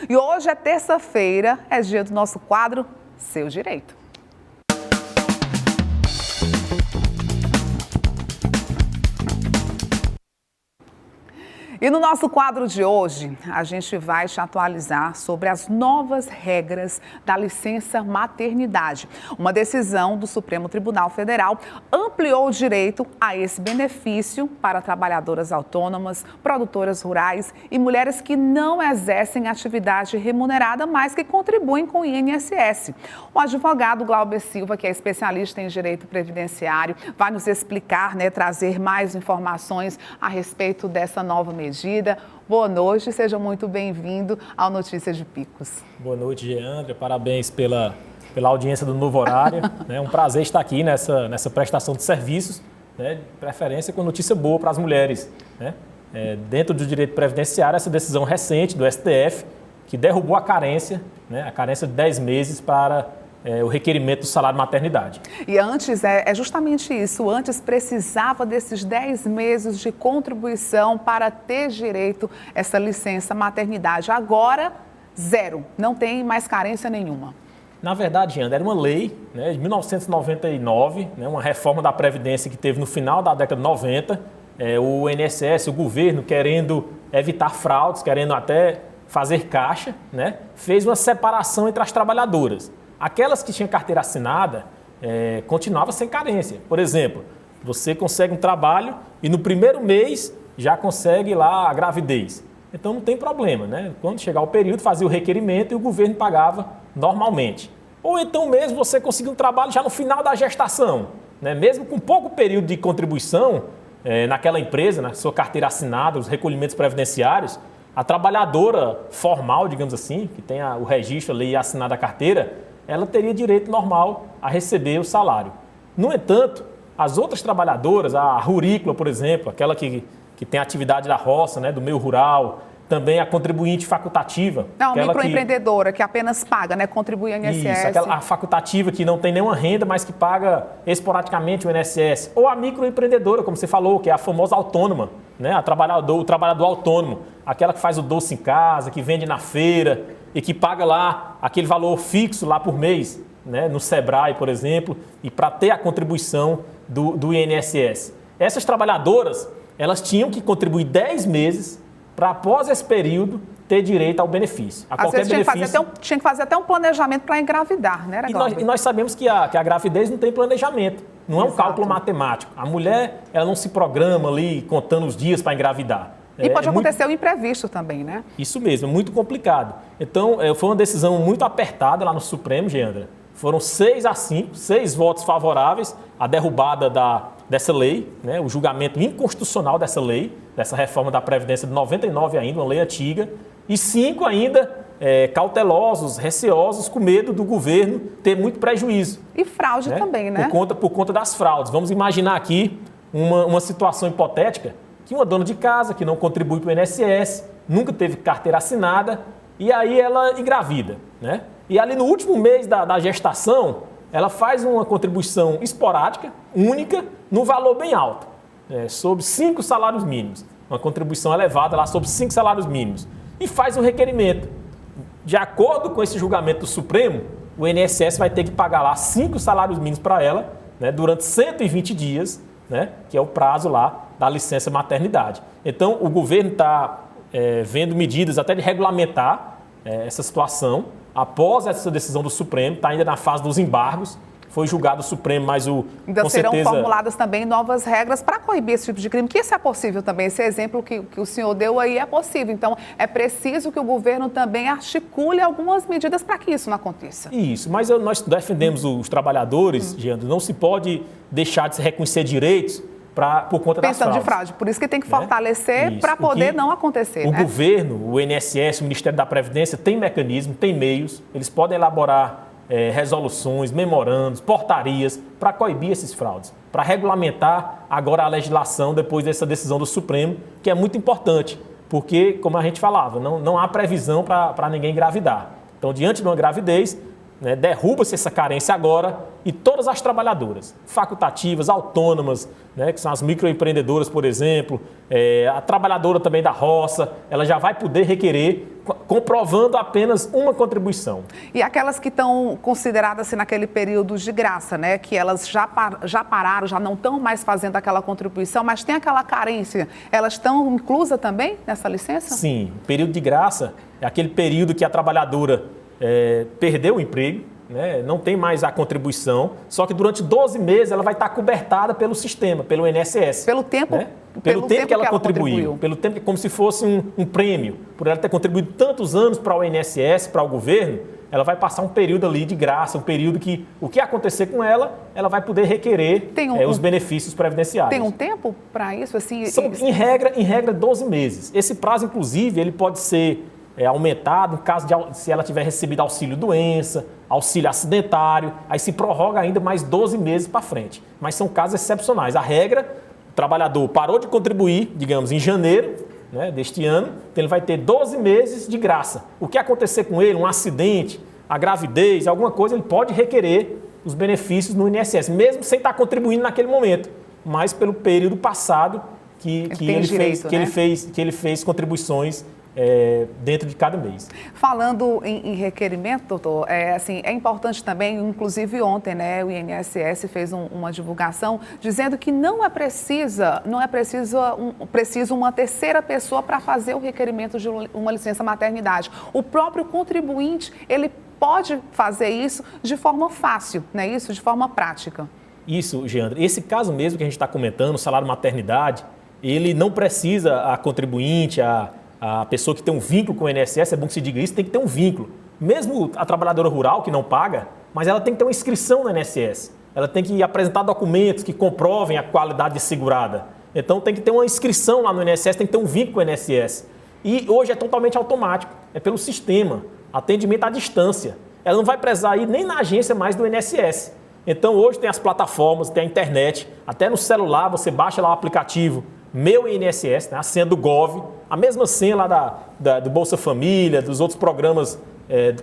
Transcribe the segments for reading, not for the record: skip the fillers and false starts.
E hoje é terça-feira, é dia do nosso quadro Seu Direito. E no nosso quadro de hoje, a gente vai te atualizar sobre as novas regras da licença maternidade. Uma decisão do Supremo Tribunal Federal ampliou o direito a esse benefício para trabalhadoras autônomas, produtoras rurais e mulheres que não exercem atividade remunerada, mas que contribuem com o INSS. O advogado Glauber Silva, que é especialista em direito previdenciário, vai nos explicar, trazer mais informações a respeito dessa nova medida. Boa noite, seja muito bem-vindo ao Notícias de Picos. Boa noite, Geandra. Parabéns pela audiência do novo horário. É um prazer estar aqui nessa prestação de serviços, de preferência com notícia boa para as mulheres. Dentro do direito previdenciário, essa decisão recente do STF, que derrubou a carência de 10 meses para o requerimento do salário maternidade. E antes, é justamente isso, antes precisava desses 10 meses de contribuição para ter direito a essa licença maternidade. Agora, zero, não tem mais carência nenhuma. Na verdade, Ana, era uma lei de 1999, uma reforma da Previdência que teve no final da década de 90, o INSS, o governo, querendo evitar fraudes, querendo até fazer caixa, fez uma separação entre as trabalhadoras. Aquelas que tinham carteira assinada continuavam sem carência. Por exemplo, você consegue um trabalho e no primeiro mês já consegue lá a gravidez. Então não tem problema, Quando chegar o período, fazia o requerimento e o governo pagava normalmente. Ou então mesmo você conseguiu um trabalho já no final da gestação, Mesmo com pouco período de contribuição naquela empresa, na sua carteira assinada, os recolhimentos previdenciários, a trabalhadora formal, digamos assim, que tem o registro ali assinado a carteira, ela teria direito normal a receber o salário. No entanto, as outras trabalhadoras, a rurícola, por exemplo, aquela que tem atividade da roça, do meio rural, também a contribuinte facultativa. Não, a microempreendedora que apenas paga, contribui ao INSS. Isso, a facultativa que não tem nenhuma renda, mas que paga esporadicamente o INSS. Ou a microempreendedora, como você falou, que é a famosa autônoma, o trabalhador autônomo, aquela que faz o doce em casa, que vende na feira e que paga lá aquele valor fixo lá por mês, no Sebrae, por exemplo, e para ter a contribuição do INSS. Essas trabalhadoras, elas tinham que contribuir 10 meses para, após esse período, ter direito ao benefício. Às vezes tinha que fazer até um planejamento para engravidar, E nós sabemos que a gravidez não tem planejamento, não é um cálculo matemático. A mulher, ela não se programa ali contando os dias para engravidar. E pode acontecer o imprevisto também, Isso mesmo, é muito complicado. Então, foi uma decisão muito apertada lá no Supremo, Geandra. Foram 6-5, 6 votos favoráveis à derrubada dessa lei, o julgamento inconstitucional dessa lei, dessa reforma da Previdência de 99 ainda, uma lei antiga, e 5 ainda cautelosos, receosos, com medo do governo ter muito prejuízo. E fraude também, Por conta das fraudes. Vamos imaginar aqui uma situação hipotética, que uma dona de casa que não contribui para o INSS, nunca teve carteira assinada, e aí ela engravida, E ali no último mês da gestação, ela faz uma contribuição esporádica, única, num valor bem alto, sobre 5 salários mínimos. Uma contribuição elevada lá sobre 5 salários mínimos. E faz um requerimento. De acordo com esse julgamento do Supremo, o INSS vai ter que pagar lá 5 salários mínimos para ela, durante 120 dias, que é o prazo lá da licença maternidade. Então, o governo está vendo medidas até de regulamentar essa situação. Após essa decisão do Supremo, está ainda na fase dos embargos, foi julgado o Supremo, mas com serão formuladas também novas regras para coibir esse tipo de crime, que isso é possível também, esse exemplo que o senhor deu aí é possível. Então, é preciso que o governo também articule algumas medidas para que isso não aconteça. Isso, mas nós defendemos os trabalhadores, Geandra, não se pode deixar de se reconhecer direitos por conta das fraudes. Pensando de fraude, por isso que tem que fortalecer para poder não acontecer. O governo, o INSS, o Ministério da Previdência tem mecanismo, tem meios, eles podem elaborar resoluções, memorandos, portarias para coibir esses fraudes, para regulamentar agora a legislação depois dessa decisão do Supremo, que é muito importante, porque, como a gente falava, não há previsão para ninguém engravidar. Então, diante de uma gravidez, né, derruba-se essa carência agora e todas as trabalhadoras, facultativas, autônomas, né, que são as microempreendedoras, por exemplo, a trabalhadora também da roça, ela já vai poder requerer comprovando apenas uma contribuição. E aquelas que estão consideradas assim, naquele período de graça, né, que elas já pararam, já não estão mais fazendo aquela contribuição, mas tem aquela carência, elas estão inclusas também nessa licença? Sim, período de graça é aquele período que a trabalhadora perdeu o emprego, né, não tem mais a contribuição, só que durante 12 meses ela vai estar cobertada pelo sistema, pelo INSS. Pelo tempo, né? Pelo tempo que ela contribuiu. Pelo tempo, como se fosse um prêmio. Por ela ter contribuído tantos anos para o INSS, para o governo, ela vai passar um período ali de graça, um período que o que acontecer com ela, ela vai poder requerer os benefícios previdenciários. Tem um tempo para isso? Assim, em regra, 12 meses. Esse prazo, inclusive, ele pode ser aumentado no caso de se ela tiver recebido auxílio-doença, auxílio acidentário, aí se prorroga ainda mais 12 meses para frente. Mas são casos excepcionais. A regra, o trabalhador parou de contribuir, digamos, em janeiro, né, deste ano, então ele vai ter 12 meses de graça. O que acontecer com ele, um acidente, a gravidez, alguma coisa, ele pode requerer os benefícios no INSS, mesmo sem estar contribuindo naquele momento, mas pelo período passado que ele fez contribuições dentro de cada mês. Falando em requerimento, doutor, é importante também, inclusive ontem, né, o INSS fez uma divulgação dizendo que não é preciso uma terceira pessoa para fazer o requerimento de uma licença maternidade. O próprio contribuinte, ele pode fazer isso de forma fácil, né, isso de forma prática. Isso, Geandra. Esse caso mesmo que a gente está comentando, o salário maternidade, ele não precisa a contribuinte, a pessoa que tem um vínculo com o INSS, é bom que se diga isso, tem que ter um vínculo. Mesmo a trabalhadora rural que não paga, mas ela tem que ter uma inscrição no INSS. Ela tem que apresentar documentos que comprovem a qualidade de segurada. Então tem que ter uma inscrição lá no INSS, tem que ter um vínculo com o INSS. E hoje é totalmente automático, é pelo sistema, atendimento à distância. Ela não vai precisar ir nem na agência mais do INSS. Então hoje tem as plataformas, tem a internet, até no celular você baixa lá o aplicativo Meu INSS, né, a senha do Gov, a mesma senha lá do Bolsa Família, dos outros programas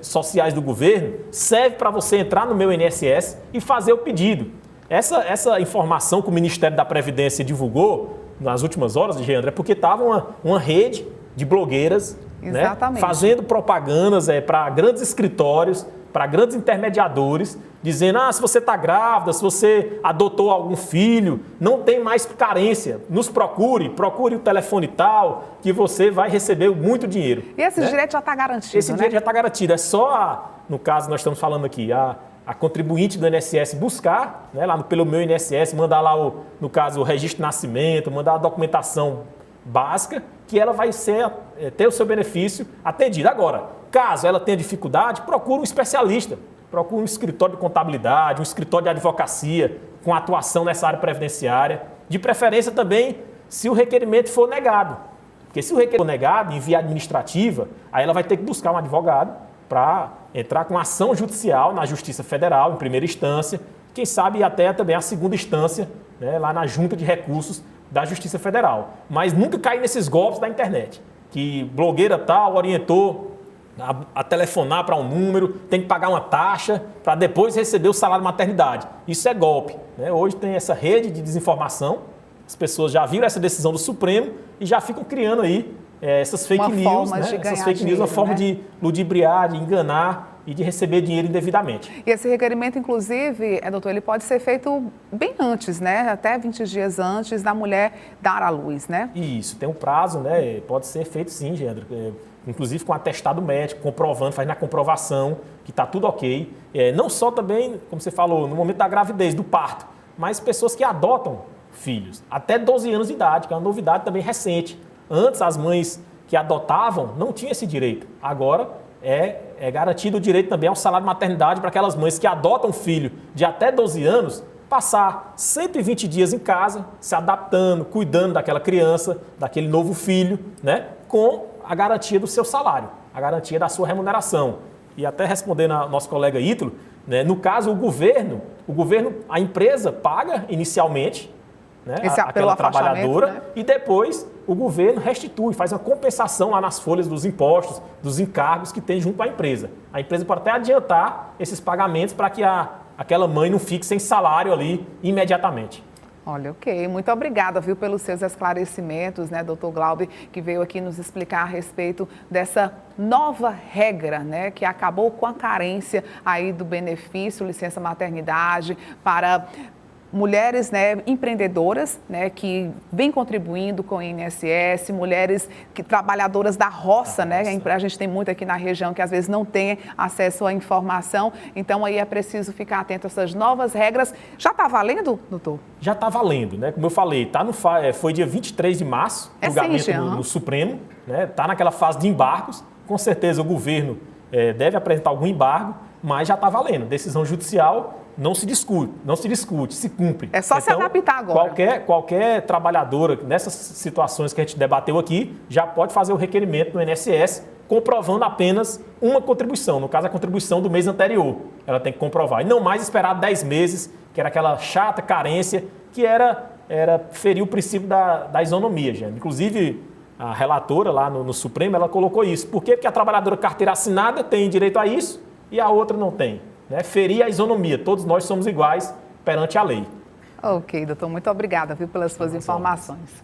sociais do governo, serve para você entrar no Meu INSS e fazer o pedido. Essa informação que o Ministério da Previdência divulgou nas últimas horas, Geandra, é porque estava uma rede de blogueiras, né, fazendo propagandas para grandes escritórios, para grandes intermediadores, dizendo, se você está grávida, se você adotou algum filho, não tem mais carência, nos procure o telefone tal, que você vai receber muito dinheiro. E esse direito já está garantido, Esse direito já está garantido, é só, no caso nós estamos falando aqui, a contribuinte do INSS buscar, né, lá pelo Meu INSS, mandar lá, no caso, o registro de nascimento, mandar a documentação básica, que ela vai ter o seu benefício atendido. Agora, caso ela tenha dificuldade, procura um especialista, procura um escritório de contabilidade, um escritório de advocacia com atuação nessa área previdenciária, de preferência também se o requerimento for negado. Porque se o requerimento for negado em via administrativa, aí ela vai ter que buscar um advogado para entrar com ação judicial na Justiça Federal, em primeira instância, quem sabe até também a segunda instância, né, lá na Junta de Recursos da Justiça Federal. Mas nunca cair nesses golpes da internet, que blogueira tal orientou a telefonar para um número, tem que pagar uma taxa para depois receber o salário maternidade. Isso é golpe, né? Hoje tem essa rede de desinformação, as pessoas já viram essa decisão do Supremo e já ficam criando aí essas fake news, né? Essas fake news, uma forma de ludibriar, de enganar e de receber dinheiro indevidamente. E esse requerimento, inclusive, doutor, ele pode ser feito bem antes, né? Até 20 dias antes da mulher dar à luz, né? Isso, tem um prazo, né? Pode ser feito sim, Geandro. Inclusive com atestado médico, comprovando, faz na comprovação que está tudo ok. Não só também, como você falou, no momento da gravidez, do parto, mas pessoas que adotam filhos, até 12 anos de idade, que é uma novidade também recente. Antes, as mães que adotavam não tinham esse direito. Agora, é garantido o direito também ao salário maternidade para aquelas mães que adotam filho de até 12 anos, passar 120 dias em casa, se adaptando, cuidando daquela criança, daquele novo filho, né, com a garantia do seu salário, a garantia da sua remuneração. E até respondendo ao nosso colega Ítalo, né, no caso, o governo, a empresa paga inicialmente, né, Esse apelo aquela ao afastamento, trabalhadora, né? E depois o governo restitui, faz uma compensação lá nas folhas dos impostos, dos encargos que tem junto à empresa. A empresa pode até adiantar esses pagamentos para que aquela mãe não fique sem salário ali imediatamente. Olha, ok. Muito obrigada, viu, pelos seus esclarecimentos, né, doutor Glauber, que veio aqui nos explicar a respeito dessa nova regra, né, que acabou com a carência aí do benefício, licença maternidade para mulheres, né, empreendedoras, né, que vêm contribuindo com o INSS, mulheres trabalhadoras da roça, né, a gente tem muito aqui na região que às vezes não tem acesso à informação, então aí é preciso ficar atento a essas novas regras. Já está valendo, doutor? Já está valendo, né? Como eu falei, foi dia 23 de março, julgamento no Supremo, né? Está naquela fase de embargos, com certeza o governo deve apresentar algum embargo, mas já está valendo. Decisão judicial não se discute, se cumpre. É só se adaptar agora. Qualquer trabalhadora nessas situações que a gente debateu aqui já pode fazer o requerimento no INSS comprovando apenas uma contribuição, no caso a contribuição do mês anterior. Ela tem que comprovar. E não mais esperar 10 meses, que era aquela chata carência, que era ferir o princípio da isonomia. Já. Inclusive, a relatora lá no Supremo, ela colocou isso. Por quê? Porque a trabalhadora carteira assinada tem direito a isso e a outra não tem. Né? Ferir a isonomia. Todos nós somos iguais perante a lei. Ok, doutor. Muito obrigada, viu, pelas suas informações.